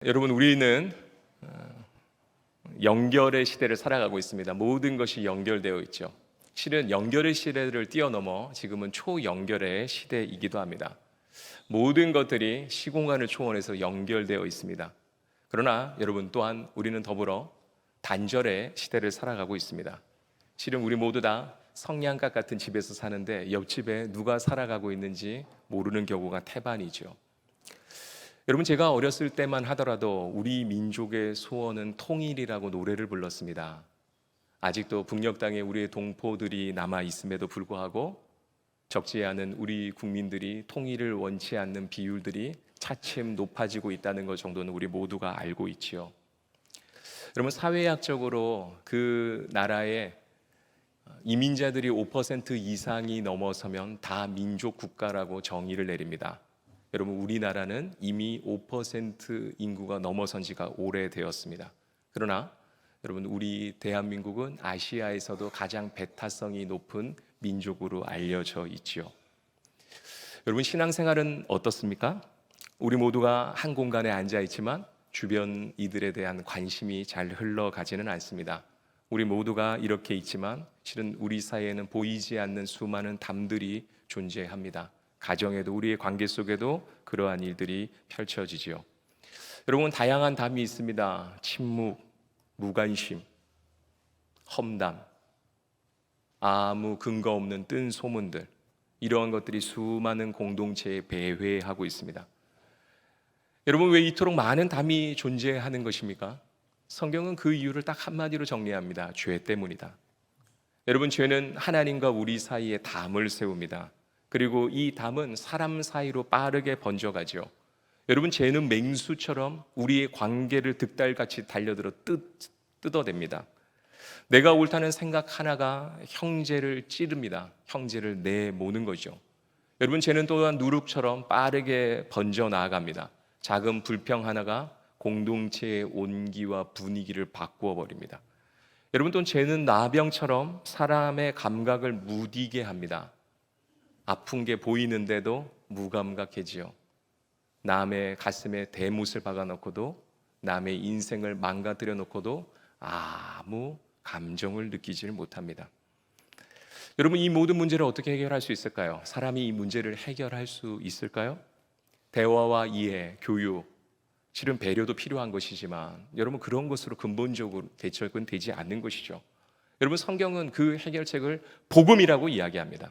여러분, 우리는 연결의 시대를 살아가고 있습니다. 모든 것이 연결되어 있죠. 실은 연결의 시대를 뛰어넘어 지금은 초연결의 시대이기도 합니다. 모든 것들이 시공간을 초월해서 연결되어 있습니다. 그러나 여러분, 또한 우리는 더불어 단절의 시대를 살아가고 있습니다. 실은 우리 모두 다 성냥갑 같은 집에서 사는데 옆집에 누가 살아가고 있는지 모르는 경우가 태반이죠. 여러분, 제가 어렸을 때만 하더라도 우리 민족의 소원은 통일이라고 노래를 불렀습니다. 아직도 북녘 땅에 우리의 동포들이 남아 있음에도 불구하고 적지 않은 우리 국민들이 통일을 원치 않는 비율들이 차츰 높아지고 있다는 것 정도는 우리 모두가 알고 있지요. 여러분, 사회학적으로 그 나라의 이민자들이 5% 이상이 넘어서면 다 민족 국가라고 정의를 내립니다. 여러분, 우리나라는 이미 5% 인구가 넘어선 지가 오래되었습니다. 그러나 여러분, 우리 대한민국은 아시아에서도 가장 배타성이 높은 민족으로 알려져 있지요. 여러분, 신앙생활은 어떻습니까? 우리 모두가 한 공간에 앉아 있지만 주변 이들에 대한 관심이 잘 흘러가지는 않습니다. 우리 모두가 이렇게 있지만 실은 우리 사이에는 보이지 않는 수많은 담들이 존재합니다. 가정에도, 우리의 관계 속에도 그러한 일들이 펼쳐지지요. 여러분, 다양한 담이 있습니다. 침묵, 무관심, 험담, 아무 근거 없는 뜬 소문들, 이러한 것들이 수많은 공동체에 배회하고 있습니다. 여러분, 왜 이토록 많은 담이 존재하는 것입니까? 성경은 그 이유를 딱 한마디로 정리합니다. 죄 때문이다. 여러분, 죄는 하나님과 우리 사이에 담을 세웁니다. 그리고 이 담은 사람 사이로 빠르게 번져가죠. 여러분, 죄는 맹수처럼 우리의 관계를 득달같이 달려들어 뜯어댑니다. 내가 옳다는 생각 하나가 형제를 찌릅니다. 형제를 내모는 거죠. 여러분, 죄는 또한 누룩처럼 빠르게 번져 나아갑니다. 작은 불평 하나가 공동체의 온기와 분위기를 바꾸어 버립니다. 여러분, 또 죄는 나병처럼 사람의 감각을 무디게 합니다. 아픈 게 보이는데도 무감각해지요. 남의 가슴에 대못을 박아놓고도, 남의 인생을 망가뜨려 놓고도 아무 감정을 느끼지를 못합니다. 여러분, 이 모든 문제를 어떻게 해결할 수 있을까요? 사람이 이 문제를 해결할 수 있을까요? 대화와 이해, 교육, 실은 배려도 필요한 것이지만 여러분, 그런 것으로 근본적으로 대책은 되지 않는 것이죠. 여러분, 성경은 그 해결책을 복음이라고 이야기합니다.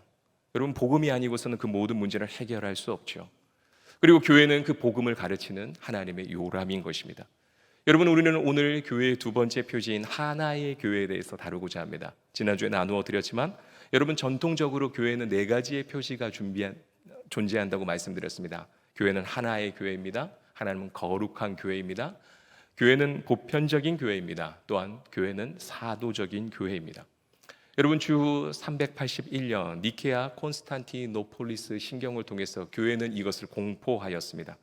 여러분, 복음이 아니고서는 그 모든 문제를 해결할 수 없죠. 그리고 교회는 그 복음을 가르치는 하나님의 요람인 것입니다. 여러분, 우리는 오늘 교회의 두 번째 표지인 하나의 교회에 대해서 다루고자 합니다. 지난주에 나누어 드렸지만 여러분, 전통적으로 교회는 네 가지의 표지가 존재한다고 말씀드렸습니다. 교회는 하나의 교회입니다. 하나님은 거룩한 교회입니다. 교회는 보편적인 교회입니다. 또한 교회는 사도적인 교회입니다. 여러분, 주 381년 니케아 콘스탄티노폴리스 신경을 통해서 교회는 이것을 공포하였습니다.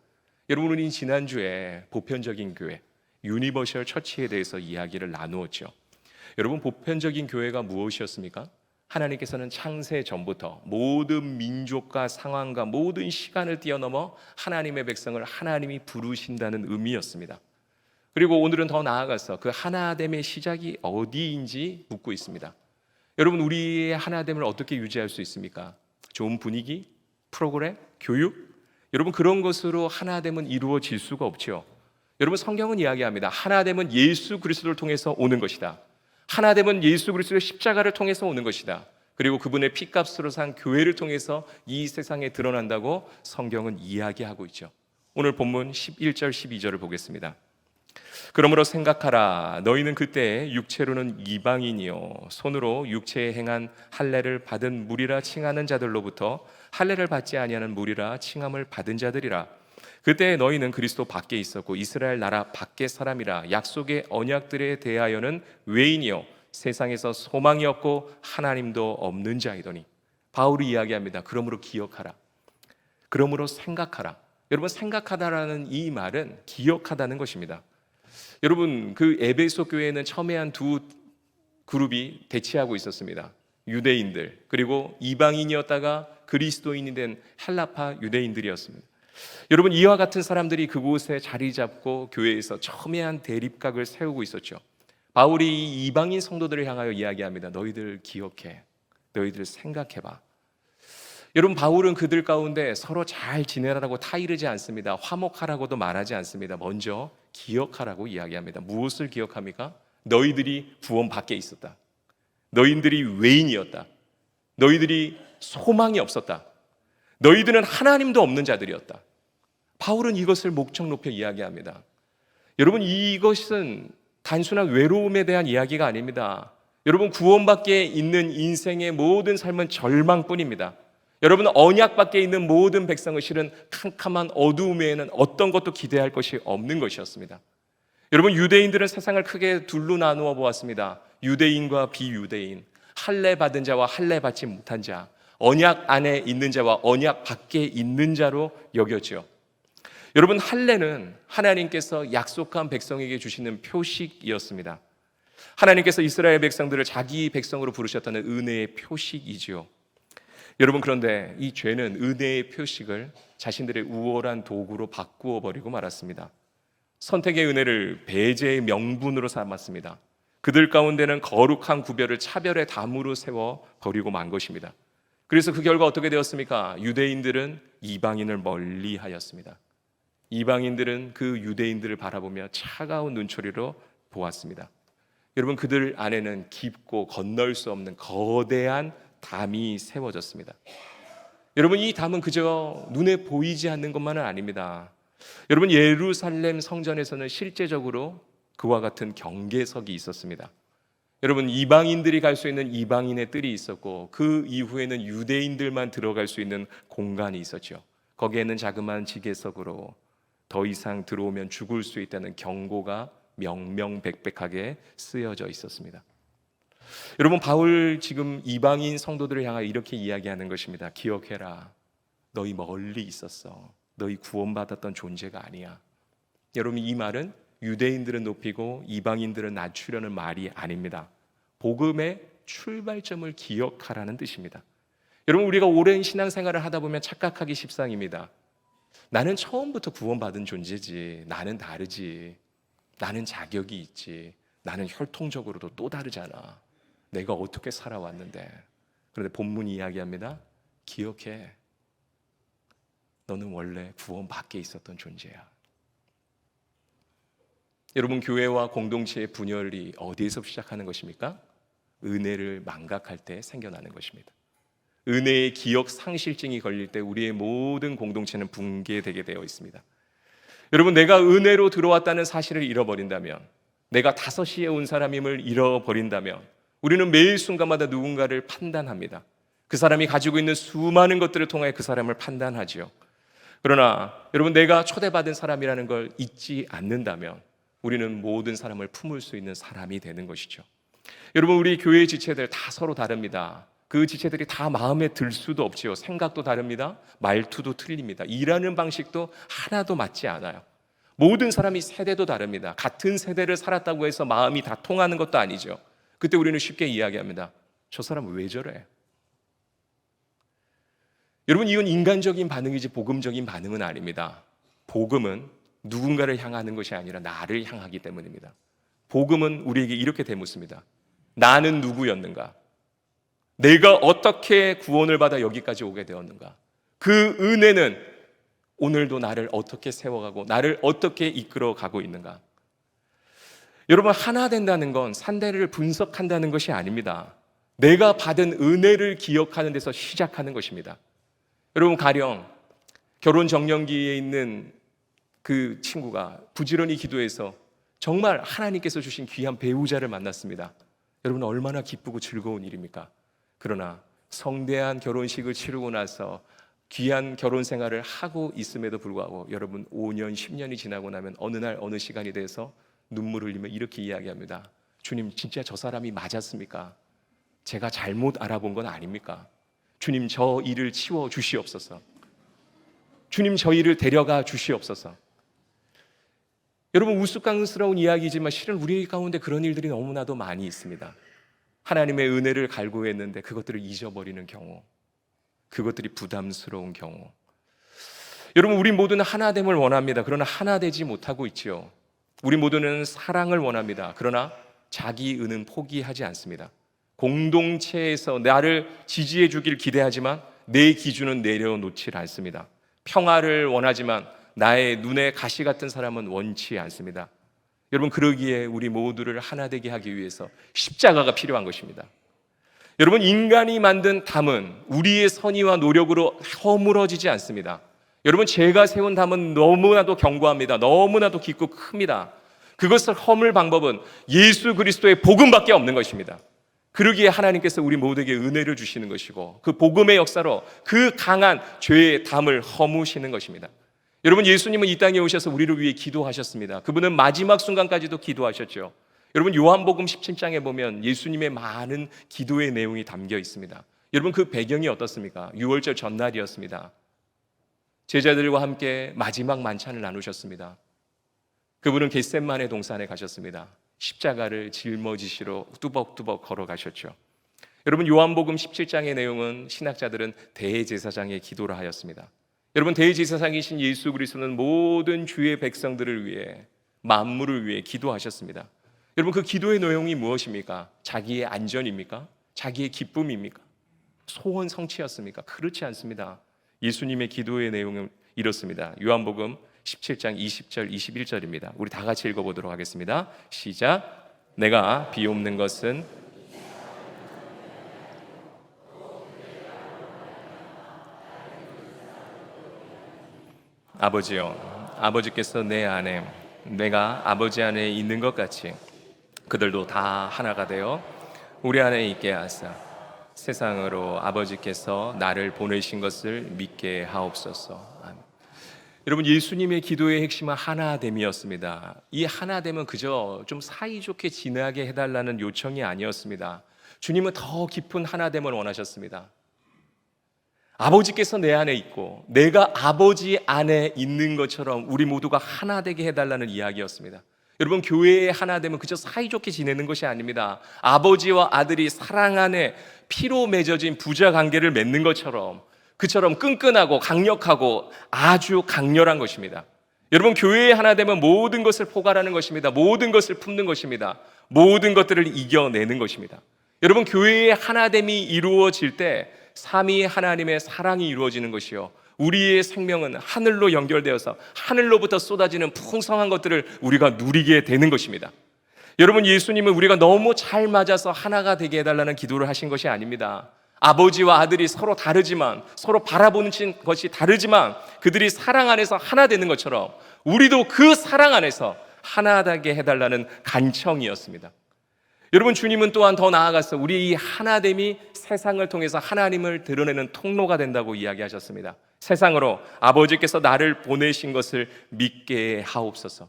여러분, 우리는 지난주에 보편적인 교회, 유니버셜 처치에 대해서 이야기를 나누었죠. 여러분, 보편적인 교회가 무엇이었습니까? 하나님께서는 창세 전부터 모든 민족과 상황과 모든 시간을 뛰어넘어 하나님의 백성을 하나님이 부르신다는 의미였습니다. 그리고 오늘은 더 나아가서 그 하나됨의 시작이 어디인지 묻고 있습니다. 여러분, 우리의 하나됨을 어떻게 유지할 수 있습니까? 좋은 분위기, 프로그램, 교육? 여러분, 그런 것으로 하나됨은 이루어질 수가 없죠. 여러분, 성경은 이야기합니다. 하나됨은 예수 그리스도를 통해서 오는 것이다. 하나됨은 예수 그리스도의 십자가를 통해서 오는 것이다. 그리고 그분의 피값으로 산 교회를 통해서 이 세상에 드러난다고 성경은 이야기하고 있죠. 오늘 본문 11절 12절을 보겠습니다. 그러므로 생각하라. 너희는 그때 육체로는 이방인이요 손으로 육체에 행한 할례를 받은 무리라 칭하는 자들로부터 할례를 받지 아니하는 무리라 칭함을 받은 자들이라. 그때 너희는 그리스도 밖에 있었고 이스라엘 나라 밖의 사람이라. 약속의 언약들에 대하여는 외인이요 세상에서 소망이 없고 하나님도 없는 자이더니. 바울이 이야기합니다. 그러므로 기억하라. 그러므로 생각하라. 여러분, 생각하다라는 이 말은 기억하다는 것입니다. 여러분, 그 에베소 교회는 첨예한 두 그룹이 대치하고 있었습니다. 유대인들, 그리고 이방인이었다가 그리스도인이 된 헬라파 유대인들이었습니다. 여러분, 이와 같은 사람들이 그곳에 자리 잡고 교회에서 첨예한 대립각을 세우고 있었죠. 바울이 이 이방인 성도들을 향하여 이야기합니다. 너희들 기억해. 너희들 생각해봐. 여러분, 바울은 그들 가운데 서로 잘 지내라고 타이르지 않습니다. 화목하라고도 말하지 않습니다. 먼저 기억하라고 이야기합니다. 무엇을 기억합니까? 너희들이 구원 밖에 있었다. 너희들이 외인이었다. 너희들이 소망이 없었다. 너희들은 하나님도 없는 자들이었다. 바울은 이것을 목적 높여 이야기합니다. 여러분, 이것은 단순한 외로움에 대한 이야기가 아닙니다. 여러분, 구원 밖에 있는 인생의 모든 삶은 절망뿐입니다. 여러분, 언약 밖에 있는 모든 백성은 실은 캄캄한 어두움에는 어떤 것도 기대할 것이 없는 것이었습니다. 여러분, 유대인들은 세상을 크게 둘로 나누어 보았습니다. 유대인과 비유대인, 할례 받은 자와 할례 받지 못한 자, 언약 안에 있는 자와 언약 밖에 있는 자로 여겼죠. 여러분, 할례는 하나님께서 약속한 백성에게 주시는 표식이었습니다. 하나님께서 이스라엘 백성들을 자기 백성으로 부르셨다는 은혜의 표식이지요. 여러분, 그런데 이 죄는 은혜의 표식을 자신들의 우월한 도구로 바꾸어 버리고 말았습니다. 선택의 은혜를 배제의 명분으로 삼았습니다. 그들 가운데는 거룩한 구별을 차별의 담으로 세워 버리고 만 것입니다. 그래서 그 결과 어떻게 되었습니까? 유대인들은 이방인을 멀리하였습니다. 이방인들은 그 유대인들을 바라보며 차가운 눈초리로 보았습니다. 여러분, 그들 안에는 깊고 건널 수 없는 거대한 담이 세워졌습니다. 여러분, 이 담은 그저 눈에 보이지 않는 것만은 아닙니다. 여러분, 예루살렘 성전에서는 실제적으로 그와 같은 경계석이 있었습니다. 여러분, 이방인들이 갈 수 있는 이방인의 뜰이 있었고, 그 이후에는 유대인들만 들어갈 수 있는 공간이 있었죠. 거기에는 자그마한 지게석으로 더 이상 들어오면 죽을 수 있다는 경고가 명명백백하게 쓰여져 있었습니다. 여러분, 바울 지금 이방인 성도들을 향하여 이렇게 이야기하는 것입니다. 기억해라. 너희 멀리 있었어. 너희 구원받았던 존재가 아니야. 여러분, 이 말은 유대인들은 높이고 이방인들은 낮추려는 말이 아닙니다. 복음의 출발점을 기억하라는 뜻입니다. 여러분, 우리가 오랜 신앙생활을 하다 보면 착각하기 십상입니다. 나는 처음부터 구원받은 존재지. 나는 다르지. 나는 자격이 있지. 나는 혈통적으로도 또 다르잖아. 내가 어떻게 살아왔는데. 그런데 본문이 이야기합니다. 기억해. 너는 원래 구원 밖에 있었던 존재야. 여러분, 교회와 공동체의 분열이 어디에서 시작하는 것입니까? 은혜를 망각할 때 생겨나는 것입니다. 은혜의 기억 상실증이 걸릴 때 우리의 모든 공동체는 붕괴되게 되어 있습니다. 여러분, 내가 은혜로 들어왔다는 사실을 잃어버린다면, 내가 5시에 온 사람임을 잃어버린다면, 우리는 매일 순간마다 누군가를 판단합니다. 그 사람이 가지고 있는 수많은 것들을 통해 그 사람을 판단하지요. 그러나 여러분, 내가 초대받은 사람이라는 걸 잊지 않는다면 우리는 모든 사람을 품을 수 있는 사람이 되는 것이죠. 여러분, 우리 교회의 지체들 다 서로 다릅니다. 그 지체들이 다 마음에 들 수도 없지요. 생각도 다릅니다. 말투도 틀립니다. 일하는 방식도 하나도 맞지 않아요. 모든 사람이 세대도 다릅니다. 같은 세대를 살았다고 해서 마음이 다 통하는 것도 아니죠. 그때 우리는 쉽게 이야기합니다. 저 사람은 왜 저래? 여러분, 이건 인간적인 반응이지 복음적인 반응은 아닙니다. 복음은 누군가를 향하는 것이 아니라 나를 향하기 때문입니다. 복음은 우리에게 이렇게 되묻습니다. 나는 누구였는가? 내가 어떻게 구원을 받아 여기까지 오게 되었는가? 그 은혜는 오늘도 나를 어떻게 세워가고 나를 어떻게 이끌어가고 있는가? 여러분, 하나 된다는 건 산대를 분석한다는 것이 아닙니다. 내가 받은 은혜를 기억하는 데서 시작하는 것입니다. 여러분, 가령 결혼 정년기에 있는 그 친구가 부지런히 기도해서 정말 하나님께서 주신 귀한 배우자를 만났습니다. 여러분, 얼마나 기쁘고 즐거운 일입니까? 그러나 성대한 결혼식을 치르고 나서 귀한 결혼 생활을 하고 있음에도 불구하고 여러분, 5년, 10년이 지나고 나면 어느 날 어느 시간이 돼서 눈물을 흘리며 이렇게 이야기합니다. 주님, 진짜 저 사람이 맞았습니까? 제가 잘못 알아본 건 아닙니까? 주님, 저 일을 치워 주시옵소서. 주님, 저 일을 데려가 주시옵소서. 여러분, 우스꽝스러운 이야기지만 실은 우리 가운데 그런 일들이 너무나도 많이 있습니다. 하나님의 은혜를 갈구했는데 그것들을 잊어버리는 경우, 그것들이 부담스러운 경우. 여러분, 우리 모두는 하나됨을 원합니다. 그러나 하나 되지 못하고 있지요. 우리 모두는 사랑을 원합니다. 그러나 자기 은은 포기하지 않습니다. 공동체에서 나를 지지해 주길 기대하지만 내 기준은 내려놓지 않습니다. 평화를 원하지만 나의 눈에 가시 같은 사람은 원치 않습니다. 여러분, 그러기에 우리 모두를 하나 되게 하기 위해서 십자가가 필요한 것입니다. 여러분, 인간이 만든 담은 우리의 선의와 노력으로 허물어지지 않습니다. 여러분, 제가 세운 담은 너무나도 견고합니다. 너무나도 깊고 큽니다. 그것을 허물 방법은 예수 그리스도의 복음밖에 없는 것입니다. 그러기에 하나님께서 우리 모두에게 은혜를 주시는 것이고 그 복음의 역사로 그 강한 죄의 담을 허무시는 것입니다. 여러분, 예수님은 이 땅에 오셔서 우리를 위해 기도하셨습니다. 그분은 마지막 순간까지도 기도하셨죠. 여러분, 요한복음 17장에 보면 예수님의 많은 기도의 내용이 담겨 있습니다. 여러분, 그 배경이 어떻습니까? 유월절 전날이었습니다. 제자들과 함께 마지막 만찬을 나누셨습니다. 그분은 겟셋마네 동산에 가셨습니다. 십자가를 짊어지시러 뚜벅뚜벅 걸어가셨죠. 여러분, 요한복음 17장의 내용은 신학자들은 대제사장의 기도를 하였습니다. 여러분, 대제사장이신 예수 그리스도는 모든 주의 백성들을 위해, 만물을 위해 기도하셨습니다. 여러분, 그 기도의 내용이 무엇입니까? 자기의 안전입니까? 자기의 기쁨입니까? 소원 성취였습니까? 그렇지 않습니다. 예수님의 기도의 내용은 이렇습니다. 요한복음 17장 20절 21절입니다. 우리 다 같이 읽어보도록 하겠습니다. 시작. 내가 비옵는 것은 아버지요, 아버지께서 내 안에, 내가 아버지 안에 있는 것 같이 그들도 다 하나가 되어 우리 안에 있게 하사 세상으로 아버지께서 나를 보내신 것을 믿게 하옵소서. 아멘. 여러분, 예수님의 기도의 핵심은 하나됨이었습니다. 이 하나됨은 그저 좀 사이좋게 지내게 해달라는 요청이 아니었습니다. 주님은 더 깊은 하나됨을 원하셨습니다. 아버지께서 내 안에 있고 내가 아버지 안에 있는 것처럼 우리 모두가 하나 되게 해달라는 이야기였습니다. 여러분, 교회의 하나됨은 그저 사이좋게 지내는 것이 아닙니다. 아버지와 아들이 사랑 안에 피로 맺어진 부자 관계를 맺는 것처럼, 그처럼 끈끈하고 강력하고 아주 강렬한 것입니다. 여러분, 교회의 하나됨은 모든 것을 포괄하는 것입니다. 모든 것을 품는 것입니다. 모든 것들을 이겨내는 것입니다. 여러분, 교회의 하나됨이 이루어질 때 삼위 하나님의 사랑이 이루어지는 것이요, 우리의 생명은 하늘로 연결되어서 하늘로부터 쏟아지는 풍성한 것들을 우리가 누리게 되는 것입니다. 여러분, 예수님은 우리가 너무 잘 맞아서 하나가 되게 해달라는 기도를 하신 것이 아닙니다. 아버지와 아들이 서로 다르지만, 서로 바라보는 것이 다르지만 그들이 사랑 안에서 하나 되는 것처럼 우리도 그 사랑 안에서 하나 되게 해달라는 간청이었습니다. 여러분, 주님은 또한 더 나아가서 우리 이 하나됨이 세상을 통해서 하나님을 드러내는 통로가 된다고 이야기하셨습니다. 세상으로 아버지께서 나를 보내신 것을 믿게 하옵소서.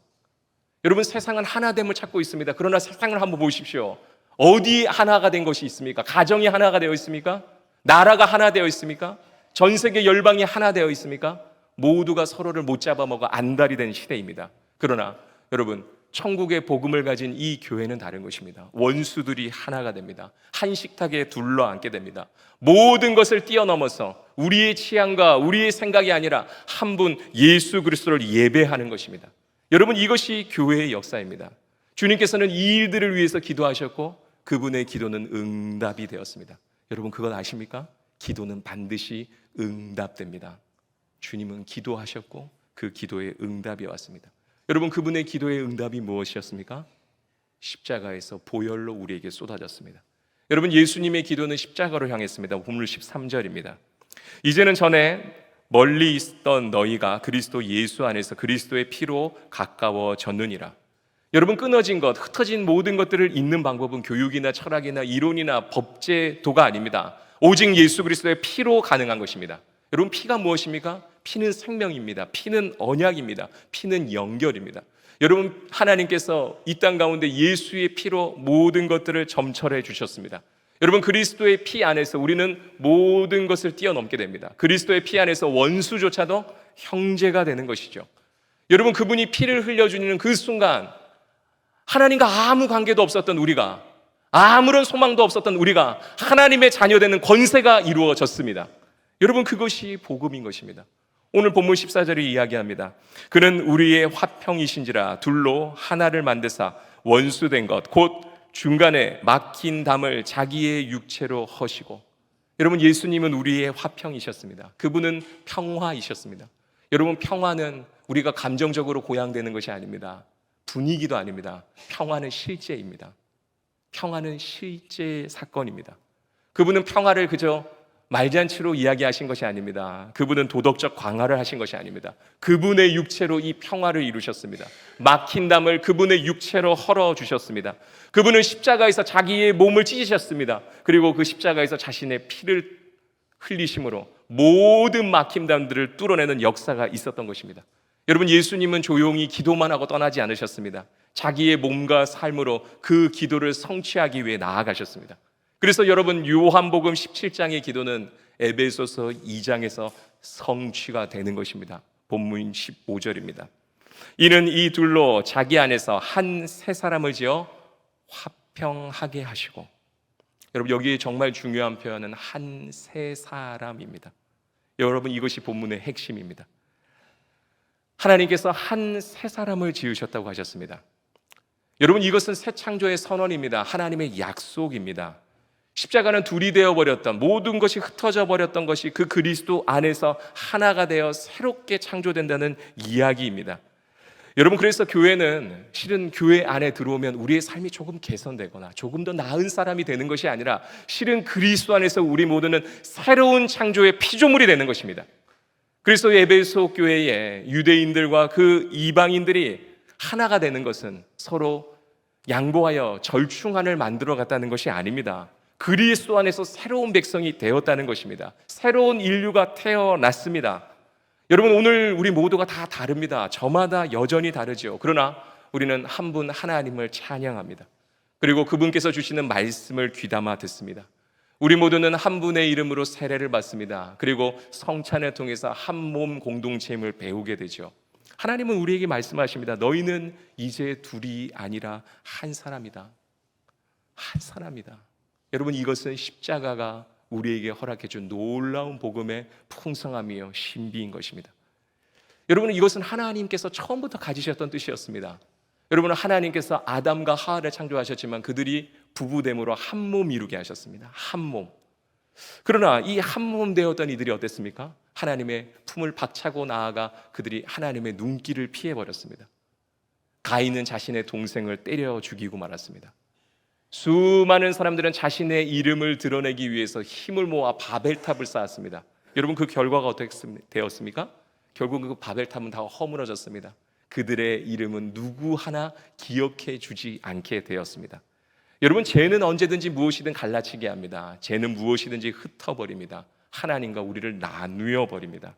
여러분, 세상은 하나됨을 찾고 있습니다. 그러나 세상을 한번 보십시오. 어디 하나가 된 것이 있습니까? 가정이 하나가 되어 있습니까? 나라가 하나 되어 있습니까? 전 세계 열방이 하나 되어 있습니까? 모두가 서로를 못 잡아먹어 안달이 된 시대입니다. 그러나 여러분, 천국의 복음을 가진 이 교회는 다른 것입니다. 원수들이 하나가 됩니다. 한 식탁에 둘러앉게 됩니다. 모든 것을 뛰어넘어서 우리의 취향과 우리의 생각이 아니라 한 분 예수 그리스도를 예배하는 것입니다. 여러분, 이것이 교회의 역사입니다. 주님께서는 이 일들을 위해서 기도하셨고 그분의 기도는 응답이 되었습니다. 여러분, 그건 아십니까? 기도는 반드시 응답됩니다. 주님은 기도하셨고 그 기도에 응답이 왔습니다. 여러분, 그분의 기도의 응답이 무엇이었습니까? 십자가에서 보혈로 우리에게 쏟아졌습니다. 여러분, 예수님의 기도는 십자가로 향했습니다. 본문 13절입니다. 이제는 전에 멀리 있던 너희가 그리스도 예수 안에서 그리스도의 피로 가까워졌느니라. 여러분, 끊어진 것, 흩어진 모든 것들을 잇는 방법은 교육이나 철학이나 이론이나 법제도가 아닙니다. 오직 예수 그리스도의 피로 가능한 것입니다. 여러분, 피가 무엇입니까? 피는 생명입니다. 피는 언약입니다. 피는 연결입니다. 여러분, 하나님께서 이 땅 가운데 예수의 피로 모든 것들을 점철해 주셨습니다. 여러분, 그리스도의 피 안에서 우리는 모든 것을 뛰어넘게 됩니다. 그리스도의 피 안에서 원수조차도 형제가 되는 것이죠. 여러분, 그분이 피를 흘려주는 그 순간 하나님과 아무 관계도 없었던 우리가, 아무런 소망도 없었던 우리가 하나님의 자녀 되는 권세가 이루어졌습니다. 여러분, 그것이 복음인 것입니다. 오늘 본문 14절이 이야기합니다. 그는 우리의 화평이신지라 둘로 하나를 만드사 원수된 것 곧 중간에 막힌 담을 자기의 육체로 허시고. 여러분, 예수님은 우리의 화평이셨습니다. 그분은 평화이셨습니다. 여러분, 평화는 우리가 감정적으로 고양되는 것이 아닙니다. 분위기도 아닙니다. 평화는 실제입니다. 평화는 실제 사건입니다. 그분은 평화를 그저 말잔치로 이야기하신 것이 아닙니다. 그분은 도덕적 강화를 하신 것이 아닙니다. 그분의 육체로 이 평화를 이루셨습니다. 막힌 담을 그분의 육체로 헐어주셨습니다. 그분은 십자가에서 자기의 몸을 찢으셨습니다. 그리고 그 십자가에서 자신의 피를 흘리심으로 모든 막힌 담들을 뚫어내는 역사가 있었던 것입니다. 여러분, 예수님은 조용히 기도만 하고 떠나지 않으셨습니다. 자기의 몸과 삶으로 그 기도를 성취하기 위해 나아가셨습니다. 그래서 여러분, 요한복음 17장의 기도는 에베소서 2장에서 성취가 되는 것입니다. 본문 15절입니다. 이는 이 둘로 자기 안에서 한 새 사람을 지어 화평하게 하시고. 여러분, 여기 정말 중요한 표현은 한 새 사람입니다. 여러분, 이것이 본문의 핵심입니다. 하나님께서 한 새 사람을 지으셨다고 하셨습니다. 여러분, 이것은 새 창조의 선언입니다. 하나님의 약속입니다. 십자가는 둘이 되어버렸던, 모든 것이 흩어져 버렸던 것이 그 그리스도 안에서 하나가 되어 새롭게 창조된다는 이야기입니다. 여러분, 그래서 교회는 실은 교회 안에 들어오면 우리의 삶이 조금 개선되거나 조금 더 나은 사람이 되는 것이 아니라 실은 그리스도 안에서 우리 모두는 새로운 창조의 피조물이 되는 것입니다. 그래서 에베소 교회의 유대인들과 그 이방인들이 하나가 되는 것은 서로 양보하여 절충안을 만들어 갔다는 것이 아닙니다. 그리스도 안에서 새로운 백성이 되었다는 것입니다. 새로운 인류가 태어났습니다. 여러분, 오늘 우리 모두가 다 다릅니다. 저마다 여전히 다르죠. 그러나 우리는 한 분 하나님을 찬양합니다. 그리고 그분께서 주시는 말씀을 귀담아 듣습니다. 우리 모두는 한 분의 이름으로 세례를 받습니다. 그리고 성찬을 통해서 한 몸 공동체임을 배우게 되죠. 하나님은 우리에게 말씀하십니다. 너희는 이제 둘이 아니라 한 사람이다. 한 사람이다. 여러분, 이것은 십자가가 우리에게 허락해준 놀라운 복음의 풍성함이요 신비인 것입니다. 여러분, 이것은 하나님께서 처음부터 가지셨던 뜻이었습니다. 여러분, 하나님께서 아담과 하와를 창조하셨지만 그들이 부부됨으로 한 몸 이루게 하셨습니다. 한 몸. 그러나 이 한 몸 되었던 이들이 어땠습니까? 하나님의 품을 박차고 나아가 그들이 하나님의 눈길을 피해버렸습니다. 가인은 자신의 동생을 때려 죽이고 말았습니다. 수많은 사람들은 자신의 이름을 드러내기 위해서 힘을 모아 바벨탑을 쌓았습니다. 여러분, 그 결과가 어떻게 되었습니까? 결국 그 바벨탑은 다 허물어졌습니다. 그들의 이름은 누구 하나 기억해 주지 않게 되었습니다. 여러분, 죄는 언제든지 무엇이든 갈라치게 합니다. 죄는 무엇이든지 흩어버립니다. 하나님과 우리를 나누어 버립니다.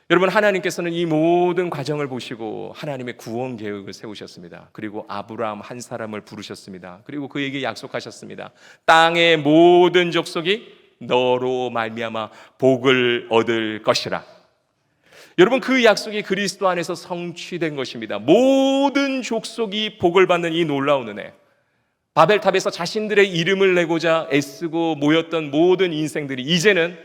여러분, 하나님께서는 이 모든 과정을 보시고 하나님의 구원 계획을 세우셨습니다. 그리고 아브라함 한 사람을 부르셨습니다. 그리고 그에게 약속하셨습니다. 땅의 모든 족속이 너로 말미암아 복을 얻을 것이라. 여러분, 그 약속이 그리스도 안에서 성취된 것입니다. 모든 족속이 복을 받는 이 놀라운 은혜. 바벨탑에서 자신들의 이름을 내고자 애쓰고 모였던 모든 인생들이 이제는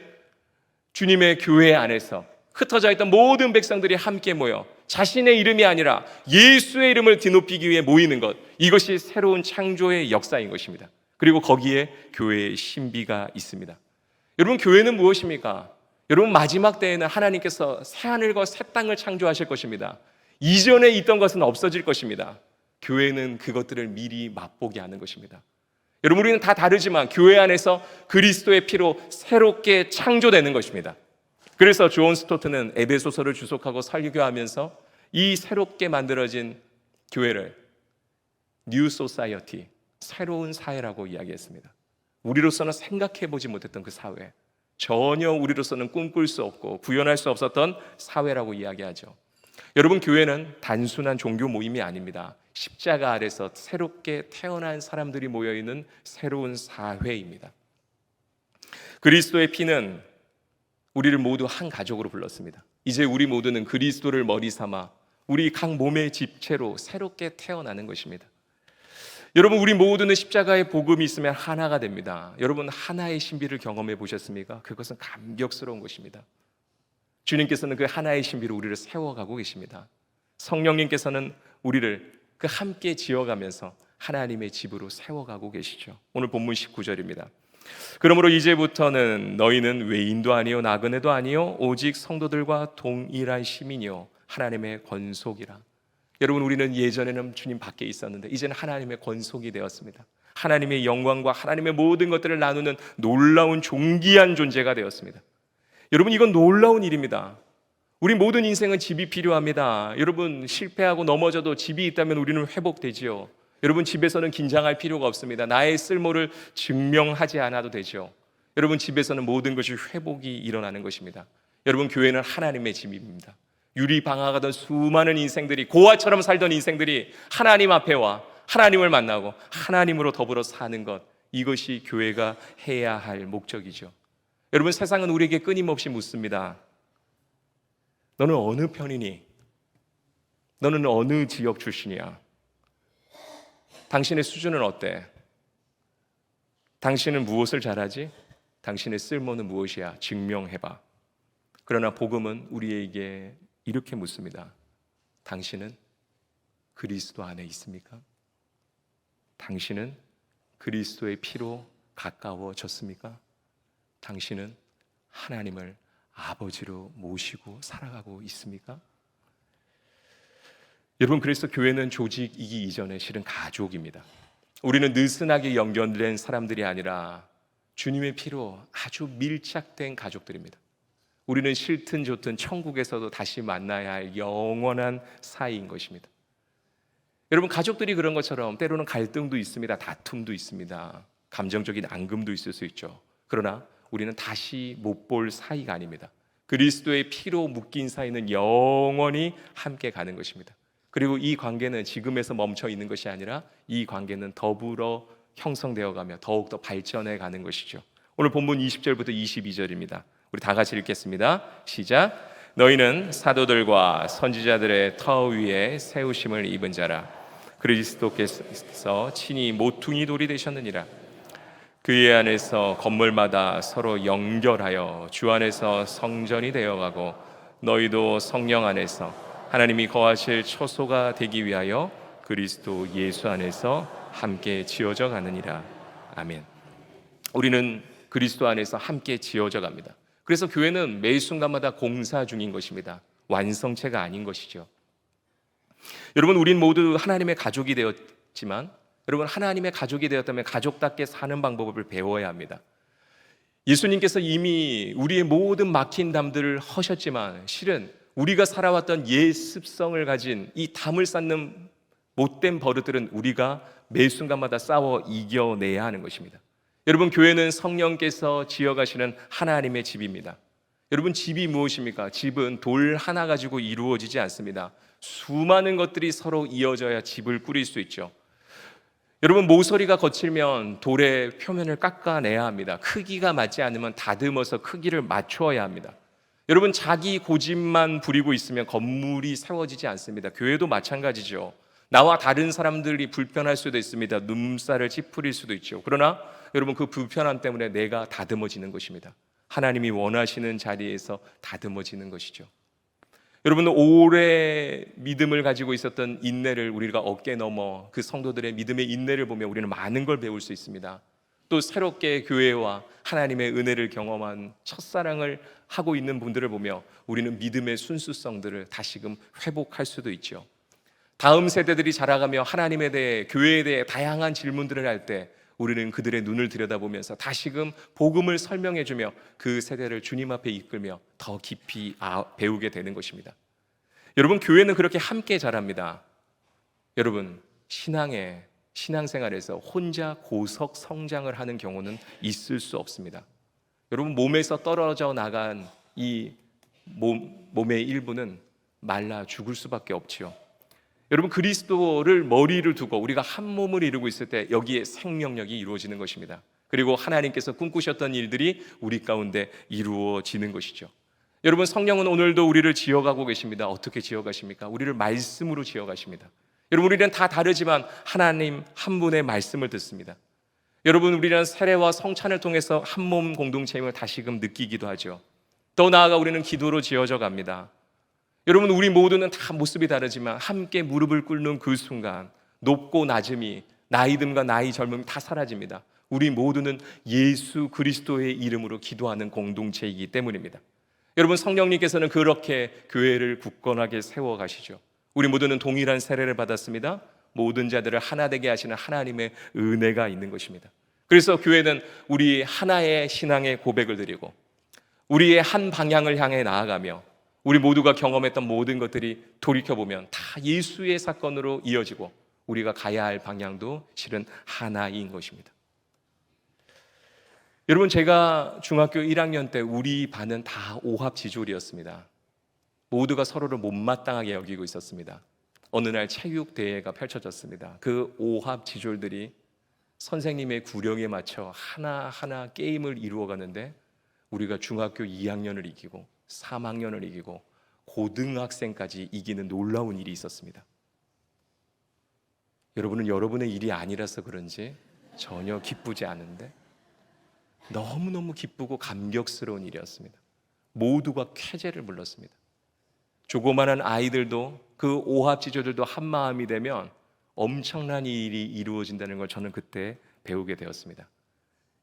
주님의 교회 안에서 흩어져 있던 모든 백성들이 함께 모여 자신의 이름이 아니라 예수의 이름을 뒤높이기 위해 모이는 것, 이것이 새로운 창조의 역사인 것입니다. 그리고 거기에 교회의 신비가 있습니다. 여러분, 교회는 무엇입니까? 여러분, 마지막 때에는 하나님께서 새하늘과 새 땅을 창조하실 것입니다. 이전에 있던 것은 없어질 것입니다. 교회는 그것들을 미리 맛보게 하는 것입니다. 여러분, 우리는 다 다르지만 교회 안에서 그리스도의 피로 새롭게 창조되는 것입니다. 그래서 존 스토트는 에베소서를 주석하고 설교하면서 이 새롭게 만들어진 교회를 뉴 소사이어티, 새로운 사회라고 이야기했습니다. 우리로서는 생각해보지 못했던 그 사회, 전혀 우리로서는 꿈꿀 수 없고 구현할 수 없었던 사회라고 이야기하죠. 여러분, 교회는 단순한 종교 모임이 아닙니다. 십자가 아래서 새롭게 태어난 사람들이 모여있는 새로운 사회입니다. 그리스도의 피는 우리를 모두 한 가족으로 불렀습니다. 이제 우리 모두는 그리스도를 머리 삼아 우리 각 몸의 집체로 새롭게 태어나는 것입니다. 여러분, 우리 모두는 십자가의 복음이 있으면 하나가 됩니다. 여러분, 하나의 신비를 경험해 보셨습니까? 그것은 감격스러운 것입니다. 주님께서는 그 하나의 신비로 우리를 세워가고 계십니다. 성령님께서는 우리를 그 함께 지어가면서 하나님의 집으로 세워가고 계시죠. 오늘 본문 19절입니다. 그러므로 이제부터는 너희는 외인도 아니요 나그네도 아니요 오직 성도들과 동일한 시민이요 하나님의 권속이라. 여러분, 우리는 예전에는 주님 밖에 있었는데 이제는 하나님의 권속이 되었습니다. 하나님의 영광과 하나님의 모든 것들을 나누는 놀라운 존귀한 존재가 되었습니다. 여러분, 이건 놀라운 일입니다. 우리 모든 인생은 집이 필요합니다. 여러분, 실패하고 넘어져도 집이 있다면 우리는 회복되지요. 여러분, 집에서는 긴장할 필요가 없습니다. 나의 쓸모를 증명하지 않아도 되죠. 여러분, 집에서는 모든 것이 회복이 일어나는 것입니다. 여러분, 교회는 하나님의 집입니다. 유리방황하던 수많은 인생들이, 고아처럼 살던 인생들이 하나님 앞에 와 하나님을 만나고 하나님으로 더불어 사는 것, 이것이 교회가 해야 할 목적이죠. 여러분, 세상은 우리에게 끊임없이 묻습니다. 너는 어느 편이니? 너는 어느 지역 출신이야? 당신의 수준은 어때? 당신은 무엇을 잘하지? 당신의 쓸모는 무엇이야? 증명해봐. 그러나 복음은 우리에게 이렇게 묻습니다. 당신은 그리스도 안에 있습니까? 당신은 그리스도의 피로 가까워졌습니까? 당신은 하나님을 아버지로 모시고 살아가고 있습니까? 여러분, 그래서 교회는 조직이기 이전에 실은 가족입니다. 우리는 느슨하게 연결된 사람들이 아니라 주님의 피로 아주 밀착된 가족들입니다. 우리는 싫든 좋든 천국에서도 다시 만나야 할 영원한 사이인 것입니다. 여러분, 가족들이 그런 것처럼 때로는 갈등도 있습니다. 다툼도 있습니다. 감정적인 앙금도 있을 수 있죠. 그러나 우리는 다시 못 볼 사이가 아닙니다. 그리스도의 피로 묶인 사이는 영원히 함께 가는 것입니다. 그리고 이 관계는 지금에서 멈춰 있는 것이 아니라 이 관계는 더불어 형성되어 가며 더욱더 발전해 가는 것이죠. 오늘 본문 20절부터 22절입니다. 우리 다 같이 읽겠습니다. 시작. 너희는 사도들과 선지자들의 터 위에 세우심을 입은 자라. 그리스도께서 친히 모퉁이 돌이 되셨느니라. 그의 안에서 건물마다 서로 연결하여 주 안에서 성전이 되어가고 너희도 성령 안에서 하나님이 거하실 처소가 되기 위하여 그리스도 예수 안에서 함께 지어져 가느니라. 아멘. 우리는 그리스도 안에서 함께 지어져 갑니다. 그래서 교회는 매 순간마다 공사 중인 것입니다. 완성체가 아닌 것이죠. 여러분, 우린 모두 하나님의 가족이 되었지만, 여러분, 하나님의 가족이 되었다면 가족답게 사는 방법을 배워야 합니다. 예수님께서 이미 우리의 모든 막힌 담들을 허셨지만 실은 우리가 살아왔던 옛 습성을 가진 이 담을 쌓는 못된 버릇들은 우리가 매 순간마다 싸워 이겨내야 하는 것입니다. 여러분, 교회는 성령께서 지어가시는 하나님의 집입니다. 여러분, 집이 무엇입니까? 집은 돌 하나 가지고 이루어지지 않습니다. 수많은 것들이 서로 이어져야 집을 꾸릴 수 있죠. 여러분, 모서리가 거칠면 돌의 표면을 깎아내야 합니다. 크기가 맞지 않으면 다듬어서 크기를 맞춰야 합니다. 여러분, 자기 고집만 부리고 있으면 건물이 세워지지 않습니다. 교회도 마찬가지죠. 나와 다른 사람들이 불편할 수도 있습니다. 눈살을 찌푸릴 수도 있죠. 그러나 여러분, 그 불편함 때문에 내가 다듬어지는 것입니다. 하나님이 원하시는 자리에서 다듬어지는 것이죠. 여러분, 오래 믿음을 가지고 있었던 인내를 우리가 어깨 넘어 그 성도들의 믿음의 인내를 보며 우리는 많은 걸 배울 수 있습니다. 또 새롭게 교회와 하나님의 은혜를 경험한 첫사랑을 하고 있는 분들을 보며 우리는 믿음의 순수성들을 다시금 회복할 수도 있죠. 다음 세대들이 자라가며 하나님에 대해, 교회에 대해 다양한 질문들을 할 때 우리는 그들의 눈을 들여다보면서 다시금 복음을 설명해주며 그 세대를 주님 앞에 이끌며 더 깊이 배우게 되는 것입니다. 여러분, 교회는 그렇게 함께 자랍니다. 여러분, 신앙생활에서 혼자 고속 성장을 하는 경우는 있을 수 없습니다. 여러분, 몸에서 떨어져 나간 이 몸의 일부는 말라 죽을 수밖에 없지요. 여러분, 그리스도를 머리를 두고 우리가 한 몸을 이루고 있을 때 여기에 생명력이 이루어지는 것입니다. 그리고 하나님께서 꿈꾸셨던 일들이 우리 가운데 이루어지는 것이죠. 여러분, 성령은 오늘도 우리를 지어가고 계십니다. 어떻게 지어가십니까? 우리를 말씀으로 지어가십니다. 여러분, 우리는 다 다르지만 하나님 한 분의 말씀을 듣습니다. 여러분, 우리는 세례와 성찬을 통해서 한 몸 공동체임을 다시금 느끼기도 하죠. 더 나아가 우리는 기도로 지어져 갑니다. 여러분, 우리 모두는 다 모습이 다르지만 함께 무릎을 꿇는 그 순간 높고 낮음이, 나이 듦과 나이 젊음이 다 사라집니다. 우리 모두는 예수 그리스도의 이름으로 기도하는 공동체이기 때문입니다. 여러분, 성령님께서는 그렇게 교회를 굳건하게 세워가시죠. 우리 모두는 동일한 세례를 받았습니다. 모든 자들을 하나 되게 하시는 하나님의 은혜가 있는 것입니다. 그래서 교회는 우리 하나의 신앙의 고백을 드리고 우리의 한 방향을 향해 나아가며 우리 모두가 경험했던 모든 것들이 돌이켜보면 다 예수의 사건으로 이어지고 우리가 가야 할 방향도 실은 하나인 것입니다. 여러분, 제가 중학교 1학년 때 우리 반은 다 오합지졸이었습니다. 모두가 서로를 못마땅하게 여기고 있었습니다. 어느 날 체육대회가 펼쳐졌습니다. 그 오합지졸들이 선생님의 구령에 맞춰 하나하나 게임을 이루어가는데 우리가 중학교 2학년을 이기고 3학년을 이기고 고등학생까지 이기는 놀라운 일이 있었습니다. 여러분은 여러분의 일이 아니라서 그런지 전혀 기쁘지 않은데 너무너무 기쁘고 감격스러운 일이었습니다. 모두가 쾌재를 불렀습니다. 조그마한 아이들도 그 오합지졸들도 한마음이 되면 엄청난 일이 이루어진다는 걸 저는 그때 배우게 되었습니다.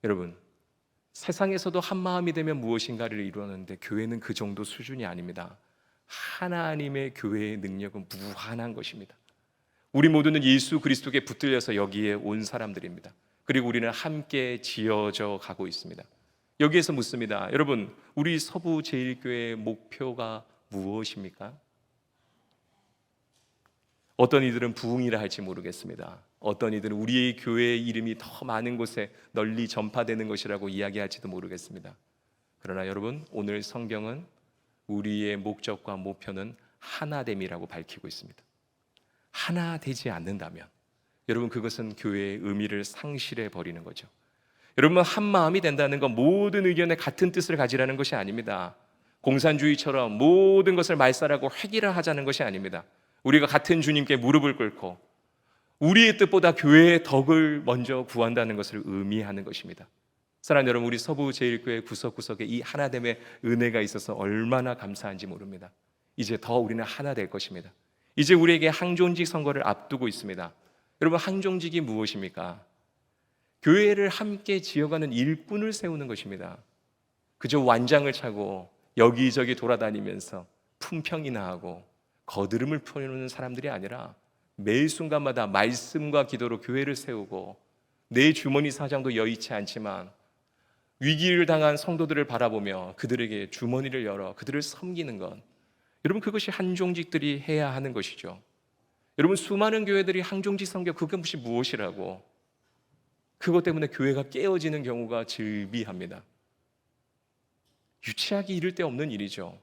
여러분, 세상에서도 한마음이 되면 무엇인가를 이루었는데 교회는 그 정도 수준이 아닙니다. 하나님의 교회의 능력은 무한한 것입니다. 우리 모두는 예수 그리스도께 붙들려서 여기에 온 사람들입니다. 그리고 우리는 함께 지어져 가고 있습니다. 여기에서 묻습니다. 여러분, 우리 서부제일교회의 목표가 무엇입니까? 어떤 이들은 부흥이라 할지 모르겠습니다. 어떤 이들은 우리의 교회의 이름이 더 많은 곳에 널리 전파되는 것이라고 이야기할지도 모르겠습니다. 그러나 여러분, 오늘 성경은 우리의 목적과 목표는 하나됨이라고 밝히고 있습니다. 하나 되지 않는다면 여러분, 그것은 교회의 의미를 상실해 버리는 거죠. 여러분, 한 마음이 된다는 건 모든 의견에 같은 뜻을 가지라는 것이 아닙니다. 공산주의처럼 모든 것을 말살하고 획일화하자는 것이 아닙니다. 우리가 같은 주님께 무릎을 꿇고 우리의 뜻보다 교회의 덕을 먼저 구한다는 것을 의미하는 것입니다. 사랑하는 여러분, 우리 서부제일교회 구석구석에 이 하나됨의 은혜가 있어서 얼마나 감사한지 모릅니다. 이제 더 우리는 하나 될 것입니다. 이제 우리에게 항존직 선거를 앞두고 있습니다. 여러분, 항존직이 무엇입니까? 교회를 함께 지어가는 일꾼을 세우는 것입니다. 그저 완장을 차고 여기저기 돌아다니면서 품평이나 하고 거드름을 펴는 사람들이 아니라 매 순간마다 말씀과 기도로 교회를 세우고 내 주머니 사정도 여의치 않지만 위기를 당한 성도들을 바라보며 그들에게 주머니를 열어 그들을 섬기는 것, 여러분, 그것이 한종직들이 해야 하는 것이죠. 여러분, 수많은 교회들이 항종직 선교, 그것이 무엇이라고, 그것 때문에 교회가 깨어지는 경우가 즐비합니다. 유치하기 이를 데 없는 일이죠.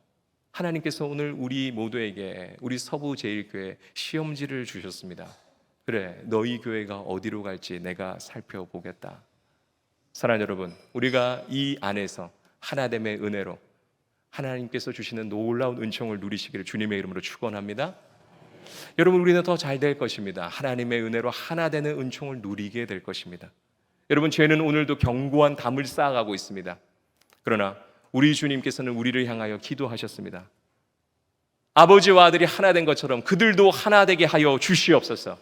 하나님께서 오늘 우리 모두에게, 우리 서부제일교회 시험지를 주셨습니다. 그래, 너희 교회가 어디로 갈지 내가 살펴보겠다. 사랑하는 여러분, 우리가 이 안에서 하나됨의 은혜로 하나님께서 주시는 놀라운 은총을 누리시기를 주님의 이름으로 축원합니다. 여러분, 우리는 더 잘 될 것입니다. 하나님의 은혜로 하나 되는 은총을 누리게 될 것입니다. 여러분, 죄는 오늘도 견고한 담을 쌓아가고 있습니다. 그러나 우리 주님께서는 우리를 향하여 기도하셨습니다. 아버지와 아들이 하나 된 것처럼 그들도 하나 되게 하여 주시옵소서.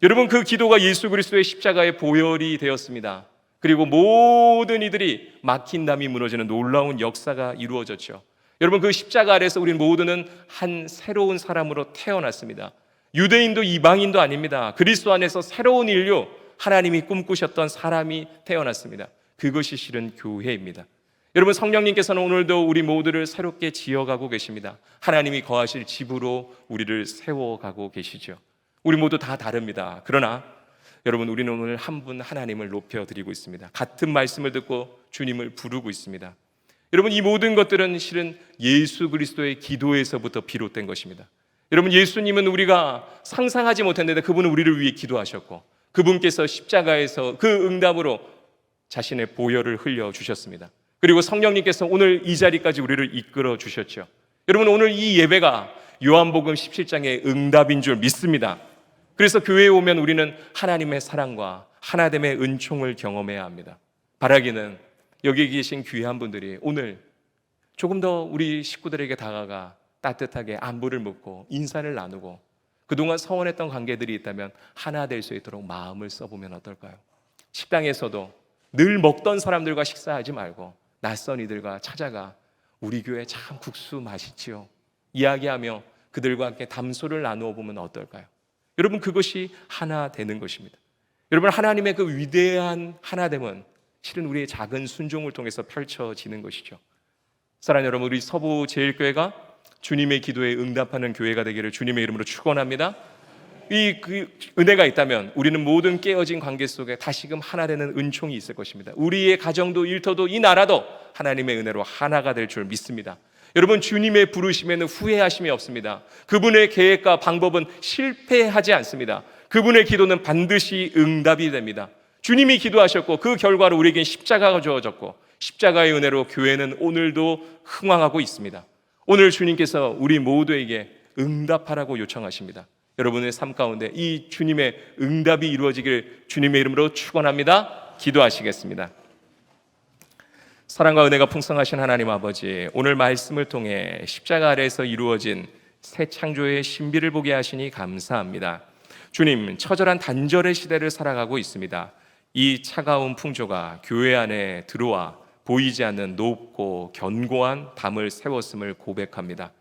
여러분, 그 기도가 예수 그리스도의 십자가의 보혈이 되었습니다. 그리고 모든 이들이 막힌 담이 무너지는 놀라운 역사가 이루어졌죠. 여러분, 그 십자가 아래서 우리 모두는 한 새로운 사람으로 태어났습니다. 유대인도 이방인도 아닙니다. 그리스도 안에서 새로운 인류, 하나님이 꿈꾸셨던 사람이 태어났습니다. 그것이 실은 교회입니다. 여러분, 성령님께서는 오늘도 우리 모두를 새롭게 지어가고 계십니다. 하나님이 거하실 집으로 우리를 세워가고 계시죠. 우리 모두 다 다릅니다. 그러나 여러분, 우리는 오늘 한 분 하나님을 높여드리고 있습니다. 같은 말씀을 듣고 주님을 부르고 있습니다. 여러분, 이 모든 것들은 실은 예수 그리스도의 기도에서부터 비롯된 것입니다. 여러분, 예수님은 우리가 상상하지 못했는데 그분은 우리를 위해 기도하셨고 그분께서 십자가에서 그 응답으로 자신의 보혈을 흘려주셨습니다. 그리고 성령님께서 오늘 이 자리까지 우리를 이끌어 주셨죠. 여러분, 오늘 이 예배가 요한복음 17장의 응답인 줄 믿습니다. 그래서 교회에 오면 우리는 하나님의 사랑과 하나됨의 은총을 경험해야 합니다. 바라기는 여기 계신 귀한 분들이 오늘 조금 더 우리 식구들에게 다가가 따뜻하게 안부를 묻고 인사를 나누고 그동안 서운했던 관계들이 있다면 하나 될 수 있도록 마음을 써보면 어떨까요? 식당에서도 늘 먹던 사람들과 식사하지 말고 낯선 이들과 찾아가 우리 교회 참 국수 맛있지요, 이야기하며 그들과 함께 담소를 나누어 보면 어떨까요? 여러분, 그것이 하나 되는 것입니다. 여러분, 하나님의 그 위대한 하나됨은 실은 우리의 작은 순종을 통해서 펼쳐지는 것이죠. 사랑하는 여러분, 우리 서부제일교회가 주님의 기도에 응답하는 교회가 되기를 주님의 이름으로 축원합니다. 그 은혜가 있다면 우리는 모든 깨어진 관계 속에 다시금 하나 되는 은총이 있을 것입니다. 우리의 가정도 일터도 이 나라도 하나님의 은혜로 하나가 될 줄 믿습니다. 여러분, 주님의 부르심에는 후회하심이 없습니다. 그분의 계획과 방법은 실패하지 않습니다. 그분의 기도는 반드시 응답이 됩니다. 주님이 기도하셨고 그 결과로 우리에겐 십자가가 주어졌고 십자가의 은혜로 교회는 오늘도 흥왕하고 있습니다. 오늘 주님께서 우리 모두에게 응답하라고 요청하십니다. 여러분의 삶 가운데 이 주님의 응답이 이루어지길 주님의 이름으로 축원합니다. 기도하시겠습니다. 사랑과 은혜가 풍성하신 하나님 아버지, 오늘 말씀을 통해 십자가 아래에서 이루어진 새 창조의 신비를 보게 하시니 감사합니다. 주님, 처절한 단절의 시대를 살아가고 있습니다. 이 차가운 풍조가 교회 안에 들어와 보이지 않는 높고 견고한 담을 세웠음을 고백합니다.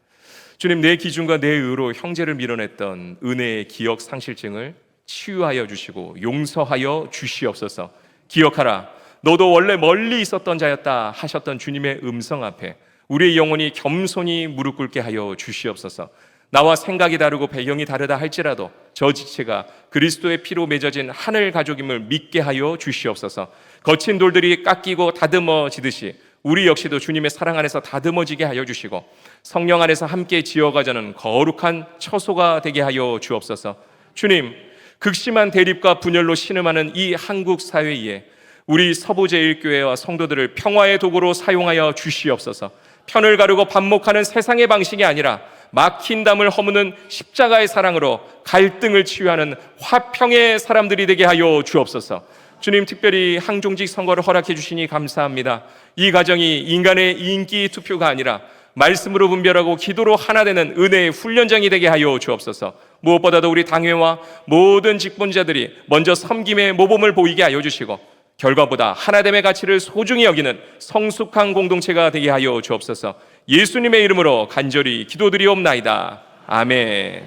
주님, 내 기준과 내 의로 형제를 밀어냈던 은혜의 기억 상실증을 치유하여 주시고 용서하여 주시옵소서. 기억하라, 너도 원래 멀리 있었던 자였다 하셨던 주님의 음성 앞에 우리의 영혼이 겸손히 무릎 꿇게 하여 주시옵소서. 나와 생각이 다르고 배경이 다르다 할지라도 저 지체가 그리스도의 피로 맺어진 하늘 가족임을 믿게 하여 주시옵소서. 거친 돌들이 깎이고 다듬어지듯이 우리 역시도 주님의 사랑 안에서 다듬어지게 하여 주시고 성령 안에서 함께 지어가자는 거룩한 처소가 되게 하여 주옵소서. 주님, 극심한 대립과 분열로 신음하는 이 한국 사회에 우리 서부제일교회와 성도들을 평화의 도구로 사용하여 주시옵소서. 편을 가르고 반목하는 세상의 방식이 아니라 막힌 담을 허무는 십자가의 사랑으로 갈등을 치유하는 화평의 사람들이 되게 하여 주옵소서. 주님, 특별히 항종직 선거를 허락해 주시니 감사합니다. 이 과정이 인간의 인기 투표가 아니라 말씀으로 분별하고 기도로 하나 되는 은혜의 훈련장이 되게 하여 주옵소서. 무엇보다도 우리 당회와 모든 직분자들이 먼저 섬김의 모범을 보이게 하여 주시고 결과보다 하나됨의 가치를 소중히 여기는 성숙한 공동체가 되게 하여 주옵소서. 예수님의 이름으로 간절히 기도드리옵나이다. 아멘.